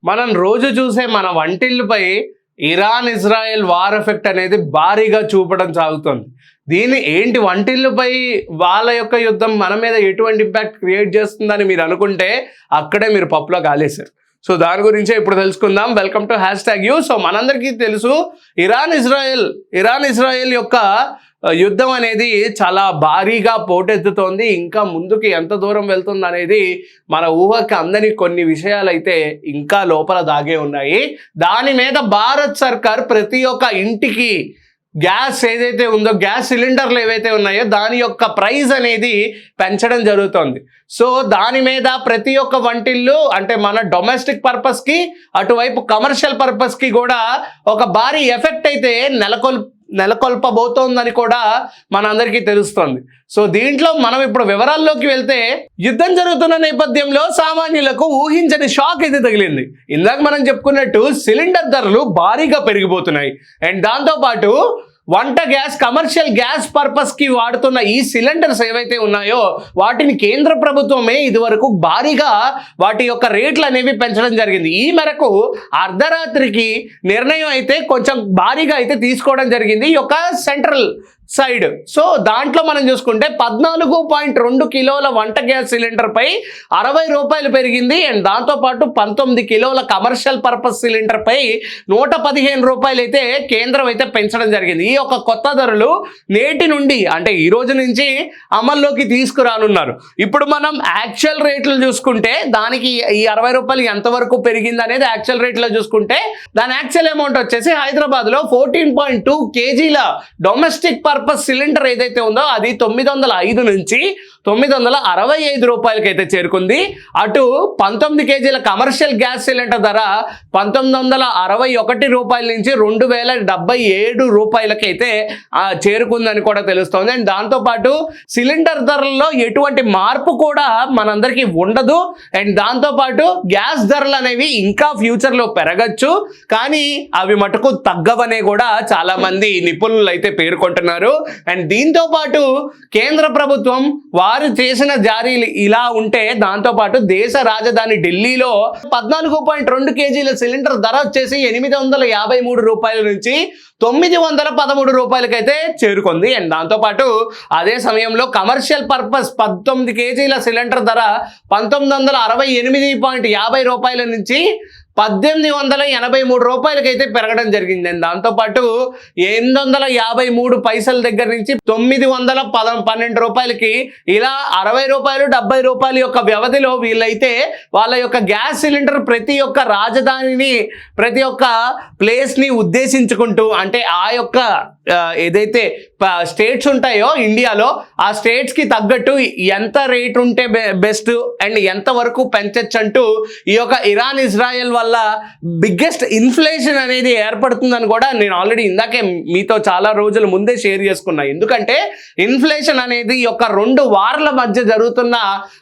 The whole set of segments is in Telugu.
మనం రోజు చూసే మన వంటిల్లుపై ఇరాన్ ఇజ్రాయెల్ వార్ ఎఫెక్ట్ అనేది భారీగా చూపడం సాగుతుంది. దీని ఏంటి వంటిల్లుపై వాళ్ళ యొక్క యుద్ధం మన మీద ఎటువంటి ఇంపాక్ట్ క్రియేట్ చేస్తుందని మీరు అనుకుంటే అక్కడే మీరు పప్పులో కాలేశారు. సో దాని గురించే ఇప్పుడు తెలుసుకుందాం. Welcome to #you. సో మనందరికీ తెలుసు ఇరాన్ ఇజ్రాయెల్ యొక్క యుద్ధం అనేది చాలా భారీగా పోటెత్తుతోంది. ఇంకా ముందుకు ఎంత దూరం వెళ్తుంది అనేది మన ఊహకి అందని కొన్ని విషయాలు అయితే ఇంకా లోపల దాగే ఉన్నాయి. దాని మీద భారత్ సర్కార్ ప్రతి ఒక్క ఇంటికి గ్యాస్ ఏదైతే ఉందో, గ్యాస్ సిలిండర్లు ఏవైతే ఉన్నాయో దాని యొక్క ప్రైస్ అనేది పెంచడం జరుగుతుంది. సో దాని మీద ప్రతి ఒక్క వంటిల్లు అంటే మన డొమెస్టిక్ పర్పస్కి అటువైపు కమర్షియల్ పర్పస్కి కూడా ఒక భారీ ఎఫెక్ట్ అయితే నెలకొల్పబోతోందని కూడా మనందరికీ తెలుస్తోంది. సో దీంట్లో మనం ఇప్పుడు వివరాల్లోకి వెళ్తే, యుద్ధం జరుగుతున్న నేపథ్యంలో సామాన్యులకు ఊహించని షాక్ అయితే తగిలింది. ఇందాక మనం చెప్పుకున్నట్టు సిలిండర్ ధరలు భారీగా పెరిగిపోతున్నాయి. అండ్ దాంతోపాటు వంట గ్యాస్, కమర్షియల్ గ్యాస్ పర్పస్కి వాడుతున్న ఈ సిలిండర్స్ ఏవైతే ఉన్నాయో వాటిని కేంద్ర ప్రభుత్వమే ఇదివరకు భారీగా వాటి యొక్క రేట్లు అనేవి పెంచడం జరిగింది. ఈ మేరకు అర్ధరాత్రికి నిర్ణయం అయితే కొంచెం భారీగా అయితే తీసుకోవడం జరిగింది ఈ యొక్క సెంట్రల్ సైడ్. సో దాంట్లో మనం చూసుకుంటే 14.2 కిలోల వంట గ్యాస్ సిలిండర్పై 60 రూపాయలు పెరిగింది. అండ్ దాంతోపాటు 19 కిలోల కమర్షియల్ పర్పస్ సిలిండర్పై 115 రూపాయలు అయితే కేంద్రం అయితే పెంచడం జరిగింది. ఈ యొక్క కొత్త ధరలు నేటి నుండి అంటే ఈ రోజు నుంచి అమల్లోకి తీసుకురానున్నారు. ఇప్పుడు మనం యాక్చువల్ రేట్లు చూసుకుంటే దానికి ఈ 60 రూపాయలు ఎంతవరకు పెరిగింది అనేది యాక్చువల్ రేట్లో చూసుకుంటే దాని యాక్చువల్ అమౌంట్ వచ్చేసి హైదరాబాద్లో 14.2 కేజీల డొమెస్టిక్ పర్పస్ సిలిండర్ ఏదైతే ఉందో అది 905 నుంచి 965 రూపాయలకి అయితే చేరుకుంది. అటు 19 కేజీల కమర్షియల్ గ్యాస్ సిలిండర్ ధర 1961 రూపాయల నుంచి 2077 రూపాయలకి అయితే చేరుకుందని కూడా తెలుస్తోంది. అండ్ దాంతోపాటు సిలిండర్ ధరల్లో ఎటువంటి మార్పు కూడా మనందరికీ ఉండదు. అండ్ దాంతోపాటు గ్యాస్ ధరలు అనేవి ఇంకా ఫ్యూచర్లో పెరగచ్చు, కానీ అవి మటుకు తగ్గవనే కూడా చాలా మంది నిపుణులు అయితే పేర్కొంటున్నారు. అండ్ దీంతో పాటు కేంద్ర ప్రభుత్వం వారు చేసిన జారీలు ఇలా ఉంటే, దాంతోపాటు దేశ రాజధాని ఢిల్లీలో 14.2 కేజీల సిలిండర్ ధర వచ్చేసి 853 రూపాయల నుంచి 913 రూపాయలకైతే చేరుకుంది. అండ్ దాంతోపాటు అదే సమయంలో కమర్షియల్ పర్పస్ 19 కేజీల సిలిండర్ ధర 1968.50 రూపాయల నుంచి 1883 రూపాయలకైతే పెరగడం జరిగింది. అండ్ దాంతోపాటు 853 పైసల దగ్గర నుంచి 912 రూపాయలకి ఇలా 60 రూపాయలు 70 రూపాయల యొక్క వ్యవధిలో వీళ్ళైతే వాళ్ళ యొక్క గ్యాస్ సిలిండర్ ప్రతి ఒక్క రాజధానిని ప్రతి ఒక్క ప్లేస్ని ఉద్దేశించుకుంటూ అంటే ఆ యొక్క ఏదైతే స్టేట్స్ ఉంటాయో ఇండియాలో ఆ స్టేట్స్కి తగ్గట్టు ఎంత రేట్ ఉంటే బెస్ట్ అండ్ ఎంతవరకు పెంచచ్చు అంటూ ఈ యొక్క ఇరాన్ ఇజ్రాయెల్ వల్ల బిగ్గెస్ట్ ఇన్ఫ్లేషన్ అనేది ఏర్పడుతుందని కూడా నేను ఆల్రెడీ ఇందాకే మీతో చాలా రోజుల ముందే షేర్ చేసుకున్నా. ఎందుకంటే ఇన్ఫ్లేషన్ అనేది ఈ యొక్క 2 వార్ల మధ్య జరుగుతున్న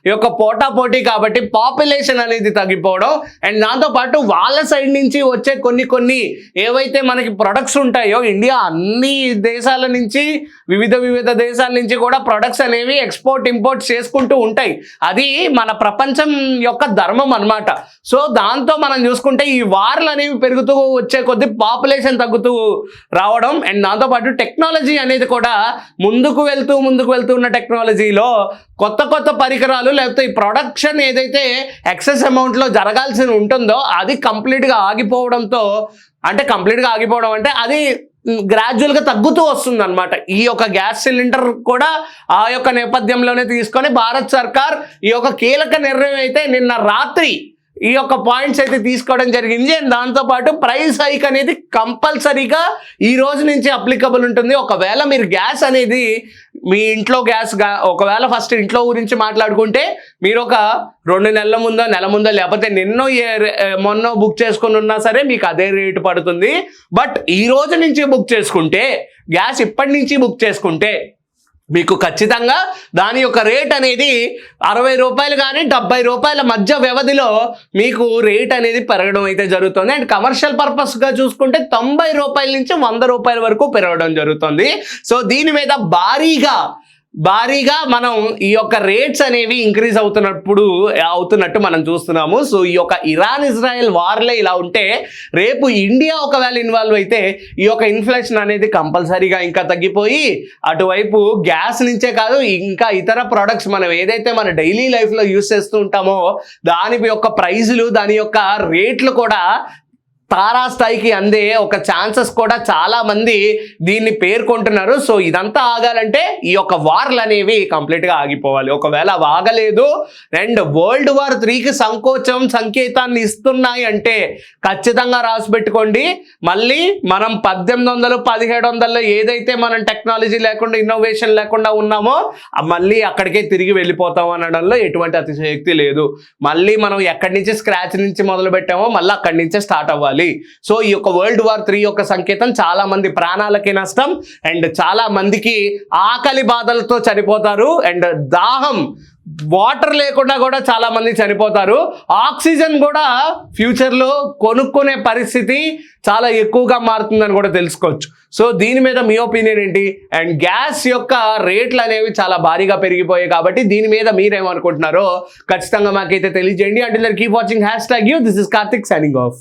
ఈ యొక్క పోటాపోటీ కాబట్టి పాపులేషన్ అనేది తగ్గిపోవడం అండ్ దాంతోపాటు వాళ్ళ సైడ్ నుంచి వచ్చే కొన్ని ఏవైతే మనకి ప్రొడక్ట్స్ ఉంటాయో ఇండియా అన్ని దేశాల నుంచి వివిధ దేశాల నుంచి కూడా ప్రొడక్ట్స్ అనేవి ఇంపోర్ట్ చేసుకుంటూ ఉంటాయి. అది మన ప్రపంచం యొక్క ధర్మం అన్నమాట. సో దాంతో మనం చూసుకుంటే ఈ వార్లు అనేవి పెరుగుతూ వచ్చే కొద్ది పాపులేషన్ తగ్గుతూ రావడం అండ్ దాంతోపాటు టెక్నాలజీ అనేది కూడా ముందుకు వెళ్తూ ఉన్న టెక్నాలజీలో కొత్త పరికరాలు లేకపోతే ఈ ప్రొడక్షన్ ఏదైతే ఎక్సెస్ అమౌంట్లో జరగాల్సి ఉంటుందో అది కంప్లీట్గా ఆగిపోవడం అంటే అది గ్రాడ్యువల్గా తగ్గుతూ వస్తుంది అనమాట. ఈ యొక్క గ్యాస్ సిలిండర్ కూడా ఆ యొక్క నేపథ్యంలోనే తీసుకొని భారత్ సర్కార్ ఈ యొక్క కీలక నిర్ణయం అయితే నిన్న రాత్రి ఈ యొక్క పాయింట్స్ అయితే తీసుకోవడం జరిగింది. అండ్ దాంతోపాటు ప్రైస్ హైక్ అనేది కంపల్సరీగా ఈ రోజు నుంచి అప్లికబుల్ ఉంటుంది. ఒకవేళ మీరు గ్యాస్ అనేది మీ ఇంట్లో ఒకవేళ ఫస్ట్ ఇంట్లో గురించి మాట్లాడుకుంటే మీరు ఒక 2 నెలల ముందో నెల ముందో లేకపోతే మొన్న బుక్ చేసుకుని ఉన్నా సరే మీకు అదే రేటు పడుతుంది. బట్ ఈ రోజు నుంచి బుక్ చేసుకుంటే గ్యాస్ ఇప్పటి నుంచి బుక్ చేసుకుంటే మీకు ఖచ్చితంగా దాని యొక్క రేట్ అనేది 60 రూపాయలు కానీ 70 రూపాయల మధ్య వ్యవధిలో మీకు రేట్ అనేది పెరగడం అయితే జరుగుతుంది. అండ్ కమర్షియల్ పర్పస్గా చూసుకుంటే 90 రూపాయల నుంచి 100 రూపాయల వరకు పెరగడం జరుగుతుంది. సో దీని మీద భారీగా భారీగా మనం ఈ యొక్క రేట్స్ అనేవి ఇంక్రీజ్ అవుతున్నట్టు మనం చూస్తున్నాము. సో ఈ యొక్క ఇరాన్ ఇజ్రాయెల్ వార్లే ఇలా ఉంటే రేపు ఇండియా ఒకవేళ ఇన్వాల్వ్ అయితే ఈ యొక్క ఇన్ఫ్లేషన్ అనేది కంపల్సరీగా ఇంకా తగ్గిపోయి అటువైపు గ్యాస్ నుంచే కాదు ఇంకా ఇతర ప్రొడక్ట్స్ మనం ఏదైతే మన డైలీ లైఫ్లో యూస్ చేస్తూ ఉంటామో దాని యొక్క ప్రైజులు దాని యొక్క రేట్లు కూడా తారాస్థాయికి అందే ఒక ఛాన్సెస్ కూడా చాలా మంది దీన్ని పేర్కొంటున్నారు. సో ఇదంతా ఆగాలంటే ఈ యొక్క వార్లు అనేవి కంప్లీట్గా ఆగిపోవాలి. ఒకవేళ ఆగలేదు అండ్ వరల్డ్ వార్ 3కి సంకేతాన్ని ఇస్తున్నాయి అంటే ఖచ్చితంగా రాసి పెట్టుకోండి. మళ్ళీ మనం 1800 1700 ఏదైతే మనం టెక్నాలజీ లేకుండా ఇన్నోవేషన్ లేకుండా ఉన్నామో మళ్ళీ అక్కడికే తిరిగి వెళ్ళిపోతాం అనడంలో ఎటువంటి అతిశయోక్తి లేదు. మళ్ళీ మనం ఎక్కడి నుంచి స్క్రాచ్ నుంచి మొదలు పెట్టామో మళ్ళీ అక్కడి నుంచే స్టార్ట్ అవ్వాలి. సో ఈ యొక్క వరల్డ్ వార్ 3 యొక్క సంకేతం చాలా మంది ప్రాణాలకి నష్టం అండ్ చాలా మందికి ఆకలి బాధలతో చనిపోతారు అండ్ దాహం వాటర్ లేకుండా కూడా చాలా మంది చనిపోతారు. ఆక్సిజన్ కూడా ఫ్యూచర్లో కొనుక్కునే పరిస్థితి చాలా ఎక్కువగా మారుతుందని కూడా తెలుసుకోవచ్చు. సో దీని మీద మీ ఒపీనియన్ ఏంటి? అండ్ గ్యాస్ యొక్క రేట్లు అనేవి చాలా భారీగా పెరిగిపోయాయి కాబట్టి దీని మీద మీరేమనుకుంటున్నారో ఖచ్చితంగా మాకైతే తెలియజేయండి. Until then keep watching #you. This is Karthik signing of.